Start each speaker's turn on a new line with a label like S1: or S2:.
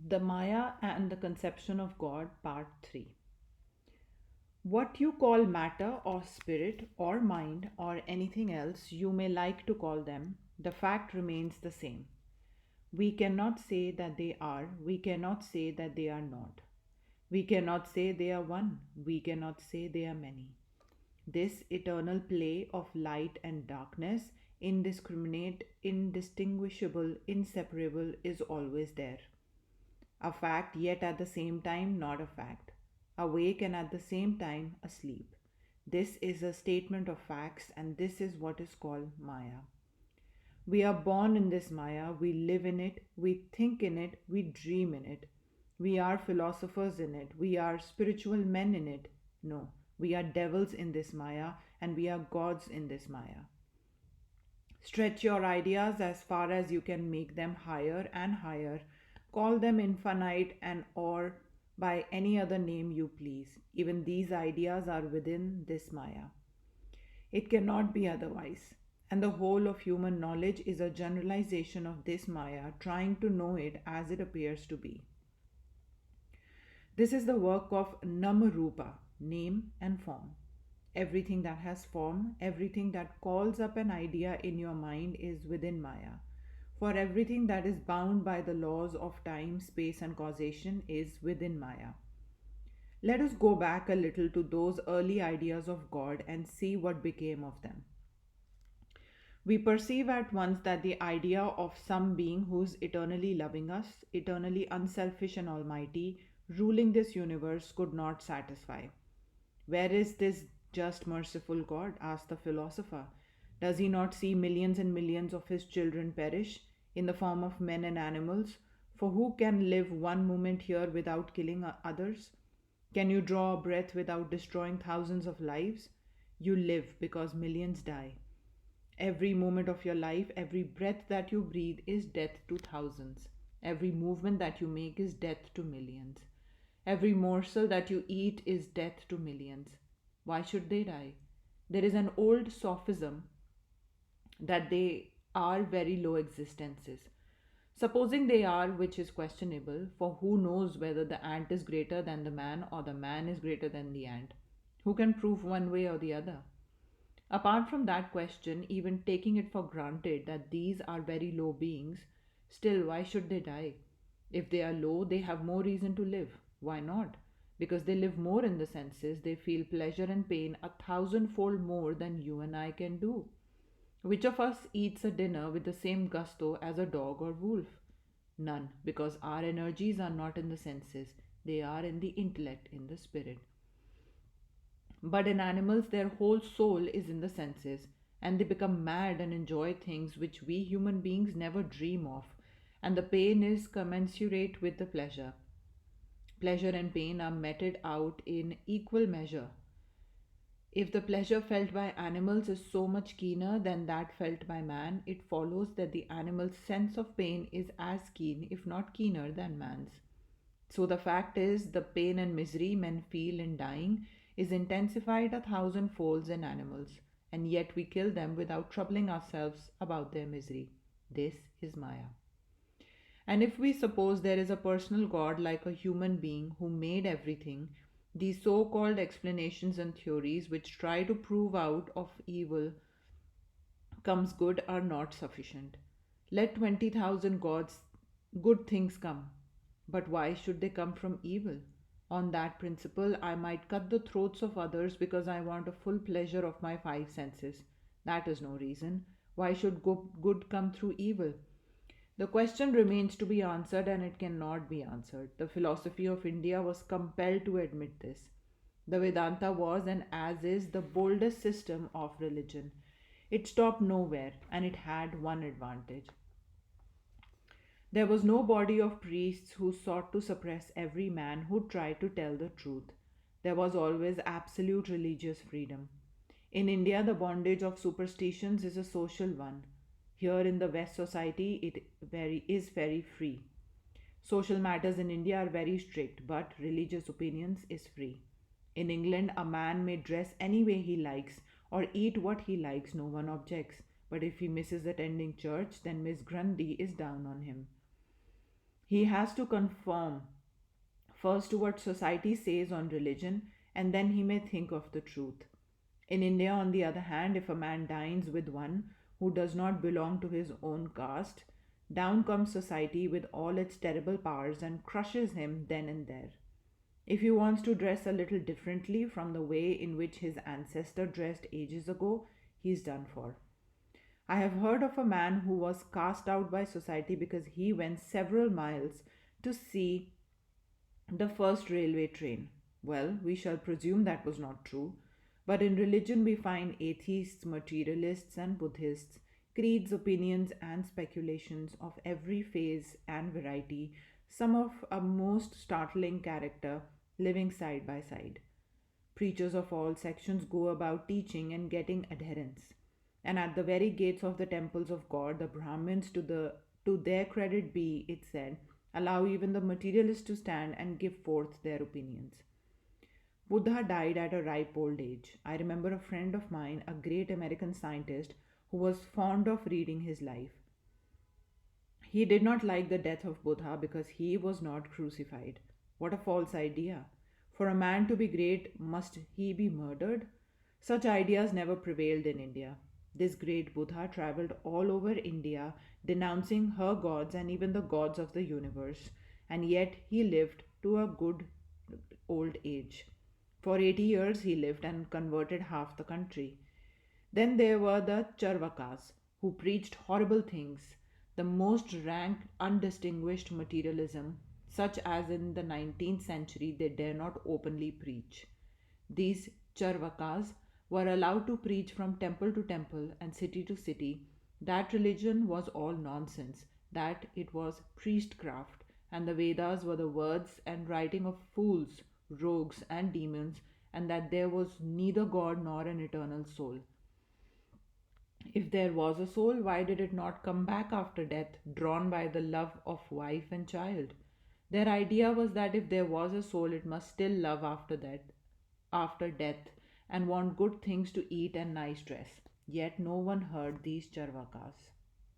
S1: The Maya and the Conception of God, Part 3. What you call matter or spirit or mind or anything else you may like to call them, the fact remains the same. We cannot say that they are, we cannot say that they are not. We cannot say they are one, we cannot say they are many. This eternal play of light and darkness, indiscriminate, indistinguishable, inseparable, is always there. A fact, yet at the same time not a fact. Awake and at the same time asleep. This is a statement of facts, and this is what is called Maya. We are born in this Maya, we live in it, we think in it, we dream in it. We are philosophers in it, we are spiritual men in it. No, we are devils in this Maya, and we are gods in this Maya. Stretch your ideas as far as you can make them higher and higher. Call them infinite and or by any other name you please. Even these ideas are within this Maya. It cannot be otherwise. And the whole of human knowledge is a generalization of this Maya, trying to know it as it appears to be. This is the work of Namarupa, name and form. Everything that has form, everything that calls up an idea in your mind is within Maya. For everything that is bound by the laws of time, space, and causation is within Maya. Let us go back a little to those early ideas of God and see what became of them. We perceive at once that the idea of some being who is eternally loving us, eternally unselfish and almighty, ruling this universe could not satisfy. Where is this just merciful God? Asked the philosopher. Does he not see millions and millions of his children perish in the form of men and animals? For who can live one moment here without killing others? Can you draw a breath without destroying thousands of lives? You live because millions die. Every moment of your life, every breath that you breathe is death to thousands. Every movement that you make is death to millions. Every morsel that you eat is death to millions. Why should they die? There is an old sophism that they are very low existences. Supposing they are, which is questionable, for who knows whether the ant is greater than the man or the man is greater than the ant? Who can prove one way or the other? Apart from that question, even taking it for granted that these are very low beings, still, why should they die? If they are low, they have more reason to live. Why not? Because they live more in the senses, they feel pleasure and pain a thousandfold more than you and I can do. Which of us eats a dinner with the same gusto as a dog or wolf? None, because our energies are not in the senses, they are in the intellect, in the spirit. But in animals, their whole soul is in the senses, and they become mad and enjoy things which we human beings never dream of, and the pain is commensurate with the pleasure. Pleasure and pain are meted out in equal measure. If the pleasure felt by animals is so much keener than that felt by man, it follows that the animal's sense of pain is as keen, if not keener, than man's. So the fact is, the pain and misery men feel in dying is intensified a thousand folds in animals, and yet we kill them without troubling ourselves about their misery. This is Maya. And if we suppose there is a personal God like a human being who made everything, these so called explanations and theories which try to prove out of evil comes good are not sufficient. Let 20,000 gods, good things come. But why should they come from evil? On that principle, I might cut the throats of others because I want a full pleasure of my five senses. That is no reason. Why should good come through evil? The question remains to be answered, and it cannot be answered. The philosophy of India was compelled to admit this. The Vedanta was and as is the boldest system of religion. It stopped nowhere, and it had one advantage. There was no body of priests who sought to suppress every man who tried to tell the truth. There was always absolute religious freedom. In India, the bondage of superstitions is a social one. Here in the West society, is very free. Social matters in India are very strict, but religious opinions is free. In England, a man may dress any way he likes or eat what he likes, no one objects. But if he misses attending church, then Miss Grundy is down on him. He has to conform first to what society says on religion, and then he may think of the truth. In India, on the other hand, if a man dines with one who does not belong to his own caste, down comes society with all its terrible powers and crushes him then and there. If he wants to dress a little differently from the way in which his ancestor dressed ages ago, he's done for. I have heard of a man who was cast out by society because he went several miles to see the first railway train. Well, we shall presume that was not true. But in religion, we find atheists, materialists, and Buddhists, creeds, opinions, and speculations of every phase and variety, some of a most startling character, living side by side. Preachers of all sections go about teaching and getting adherents. And at the very gates of the temples of God, the Brahmins, to their credit be it said, allow even the materialists to stand and give forth their opinions. Buddha died at a ripe old age. I remember a friend of mine, a great American scientist, who was fond of reading his life. He did not like the death of Buddha because he was not crucified. What a false idea! For a man to be great, must he be murdered? Such ideas never prevailed in India. This great Buddha traveled all over India, denouncing her gods and even the gods of the universe, and yet he lived to a good old age. For 80 years he lived and converted half the country. Then there were the Charvakas, who preached horrible things, the most rank, undistinguished materialism, such as in the 19th century they dare not openly preach. These Charvakas were allowed to preach from temple to temple and city to city that religion was all nonsense, that it was priestcraft, and the Vedas were the words and writing of fools, rogues, and demons, and that there was neither God nor an eternal soul. If there was a soul, why did it not come back after death, drawn by the love of wife and child? Their idea was that if there was a soul, it must still love after death, and want good things to eat and nice dress. Yet no one heard these Charvakas.